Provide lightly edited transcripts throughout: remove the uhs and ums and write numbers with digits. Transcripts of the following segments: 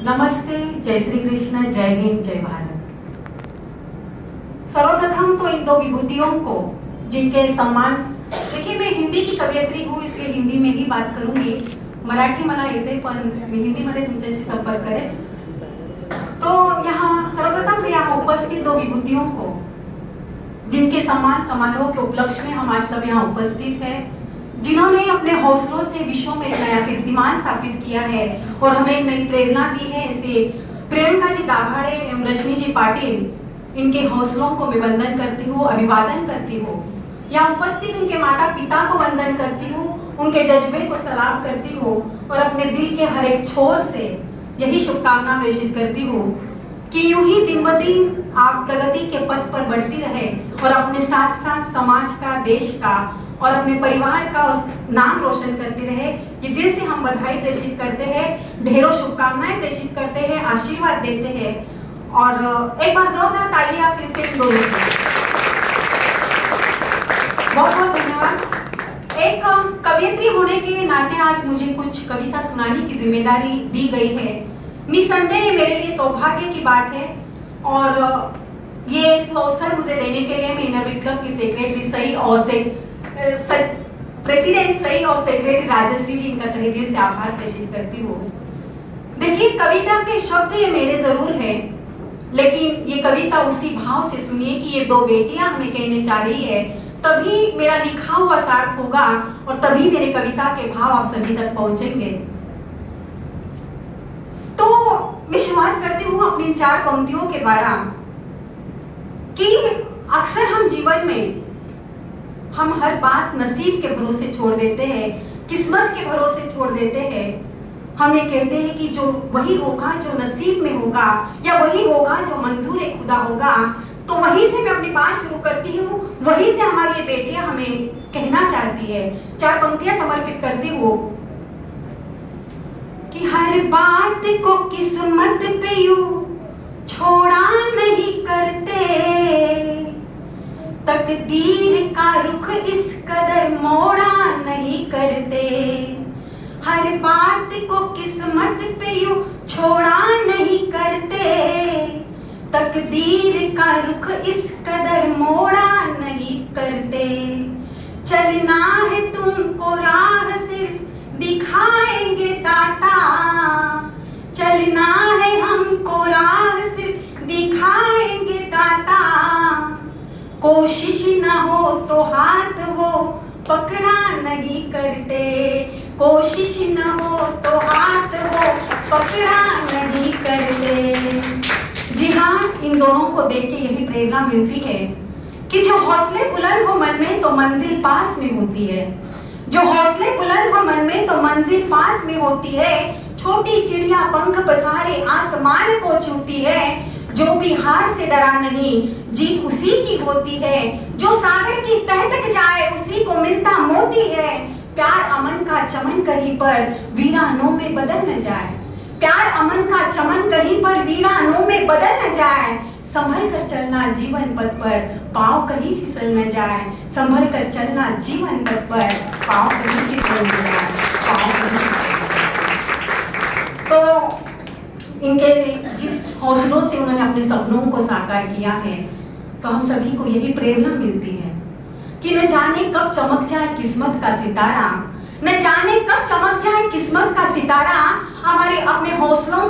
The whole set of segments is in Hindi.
नमस्ते, जय श्री कृष्ण, जय हिंद, जय भारत। सर्वप्रथम तो इन दो विभूतियों को जिनके सम्मान, देखिए मैं हिंदी की कवयित्री हूँ इसलिए हिंदी में ही बात करूंगी, मराठी मला येते पण मी हिंदीमध्ये तुमच्याशी संपर्क करेन। तो यहाँ सर्वप्रथम यहाँ उपस्थित दो विभूतियों को जिनके सम्मान समारोह के उपलक्ष्य में हम आज सब यहाँ उपस्थित हैं, जिन्होंने अपने हौसलों से विश्व में एक नया कीर्तिमान स्थापित किया है और हमें एक नई प्रेरणा दी है, ऐसे प्रियंका जी दाभाड़े एवं रश्मि जी पाटिल, इनके हौसलों को मैं वंदन करती हूँ, अभिवादन करती हूँ। यहाँ उपस्थित उनके माता पिता को वंदन करती हूँ, उनके जज्बे को सलाम करती हूँ और अपने दिल के हर एक छोर से यही शुभकामना प्रेषित करती हूँ कि यूं ही दिन ब दिन आप प्रगति के पथ पर बढ़ती रहे और अपने साथ साथ समाज का, देश का और अपने परिवार का नाम रोशन करते रहे। ये दिल से हम बधाई प्रेषित करते हैं, ढेरों शुभकामनाएं प्रेषित करते हैं, आशीर्वाद देते हैं और एक बार जोरदार तालियां फिर से दोनों को। बहुत बहुत धन्यवाद। एक कवयित्री होने के नाते आज मुझे कुछ कविता सुनाने की जिम्मेदारी दी गई है। निसंदेह मेरे लिए सौभाग्य की बात है और ये अवसर मुझे देने के लिए मैं इनरव्हील क्लब की सेक्रेटरी सई और प्रेसिडेंट सई और सेक्रेटरी राजश्री जी इनका तहे दिल से आभार प्रेषित करती हूँ। देखिए कविता के शब्द ये मेरे जरूर हैं, लेकिन ये कविता उसी भाव से सुनिए कि ये दो बेटियां हमें कहने चाह रही है, तभी मेरा लिखा हुआ सार्थ होगा और तभी मेरे कविता के भाव आप सभी तक पहुंचेंगे। तो मैं शुरुआत करती हूँ अपनी चार पंक्तियों के द्वारा कि अक्सर हम जीवन में हम हर बात नसीब के भरोसे छोड़ देते हैं, किस्मत के भरोसे छोड़ देते हैं। हम ये कहते हैं कि जो वही होगा जो नसीब में होगा या वही होगा जो मंजूर खुदा होगा। तो वहीं से मैं अपनी बात शुरू करती हूँ, वहीं से हमारी ये बेटियां हमें कहना चाहती है। चार पंक्तियां समर्पित करती हूँ कि हर बात को किस्मत पे यूं छोड़ा नहीं करते, तकदीर का रुख इस कदर मोड़ा नहीं करते। हर बात को किस्मत पे यूं छोड़ा नहीं करते, तकदीर का रुख इस कदर मोड़ा नहीं करते। चलना है तुमको राह सिर्फ दिखाएंगे दाता, चलना है हमको राह सिर्फ दिखाएंगे दाता। कोशिश न हो तो हाथ वो पकड़ा नहीं करते, कोशिश न हो तो हाथ वो पकड़ा नहीं करते। जी हाँ, इन दोनों को देख के यही प्रेरणा मिलती है कि जो हौसले बुलंद हो मन में तो मंजिल पास में होती है, जो हौसले बुलंद हो मन में तो मंजिल पास में होती है। छोटी चिड़िया पंख पसारे आसमान को छूती है, जो भी हार से डरा नहीं जीत उसी की होती है। जो सागर की तह तक जाए उसी को मिलता मोती है। प्यार अमन का चमन कहीं पर वीरानों में बदल न जाए, प्यार अमन का चमन कहीं पर वीरानों में बदल न जाए। संभल कर चलना जीवन पथ पर पाँव कहीं फिसल न जाए, संभल कर चलना जीवन पथ पर पाँव कहीं फिसल न जाए, पाँव कहीं फिसल न जाए। तो इनके जिस हौसलों से उन्होंने अपने सपनों को साकार किया है, तो हम सभी को यही प्रेरणा मिलती है कि न जाने कब चमक जाए किस्मत का सितारा, न जाने कब चमक जाए किस्मत का सितारा। हमारे अपने हौसलों,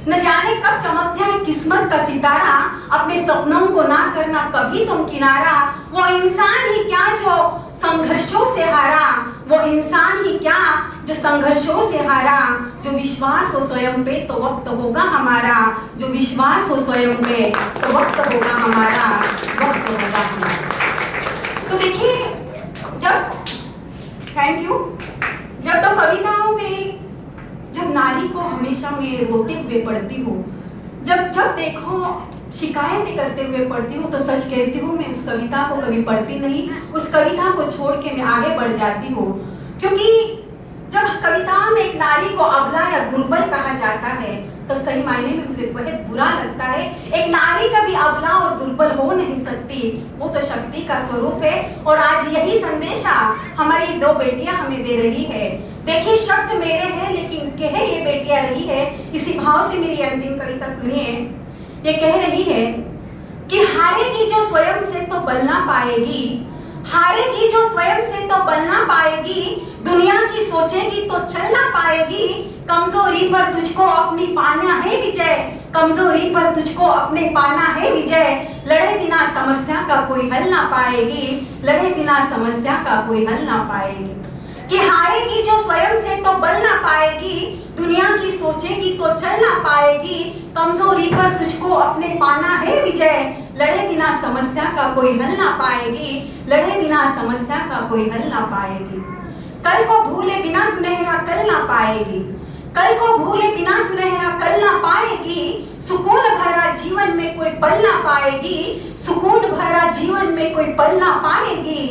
न जाने कब चमक जाए किस्मत का सितारा। अपने सपनों को ना करना कभी तुम किनारा। वो इंसान ही क्या जो संघर्षों से हारा, वो इंसान ही क्या जो संघर्षों से हारा। जो विश्वास हो स्वयं पे तो वक्त होगा हमारा, जो विश्वास हो स्वयं पे तो वक्त होगा हमारा, वक्त होगा हमारा। तो देखिए जब, थैंक यू, जब तो कविताओं में जब नारी को हमेशा मैं रोते हुए पढ़ती हूँ, जब देखो शिकायतें करते हुए पढ़ती हूँ, तो सच कहती हूँ मैं उस कविता को कभी पढ़ती नहीं, उस कविता को छोड़ के मैं आगे बढ़ जाती हूँ। क्योंकि जब कविता में एक नारी को अबला या दुर्बल कहा जाता है, तो सही मायने में मुझे बहुत बुरा लगता है। एक नारी कभी अबला और दुर्बल हो नहीं सकती, वो तो शक्ति का स्वरूप है। और आज यही संदेशा हमारी दो बेटियां हमें दे रही है। देखिए शब्द मेरे हैं लेकिन कहे ये बेटियां रही है, इसी भाव से मेरी अंतिम कविता सुनिए। ये कह रही है कि हारेगी जो स्वयं से तो बल ना पाएगी, हारेगी जो स्वयं से तो बल ना पाएगी, दुनिया की सोचेगी तो चल ना पाएगी। कमजोरी पर तुझको अपनी पाना है विजय, कमजोरी पर तुझको अपने पाना है विजय। लड़े बिना समस्या का कोई हल ना पाएगी, लड़े बिना समस्या का कोई हल ना पाएगी। कि हारेगी जो स्वयं से तो बल ना पाएगी, दुनिया की सोचेगी तो चल ना पाएगी। कमजोरी पर तुझको अपने पाना है विजय, लड़े बिना समस्या का कोई हल ना पाएगी, लड़े बिना समस्या का कोई हल ना पाएगी। कल को भूले बिना सुनहरा कल ना पाएगी, कल को भूले बिना सुनहरा कल ना पाएगी। सुकून भरा जीवन में कोई पल ना पाएगी, सुकून भरा जीवन में कोई पल ना पाएगी।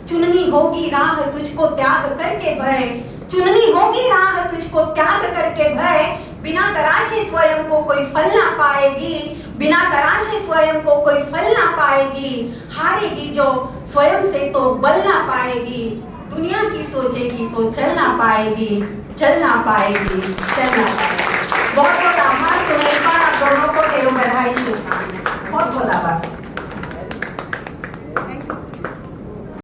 चुननी होगी राह तुझको त्याग करके भय, चुननी होगी राह तुझको त्याग करके भय। बिना तराशे स्वयं को कोई फल ना पाएगी, बिना तराशे स्वयं को कोई फल ना पाएगी। हारेगी जो स्वयं से तो बल ना पाएगी, दुनिया की सोचेगी तो चल ना पाएगी, चल ना पाएगी, चल ना पाएगी। बहुत बहुत आभार। तो एक बार आप दोनों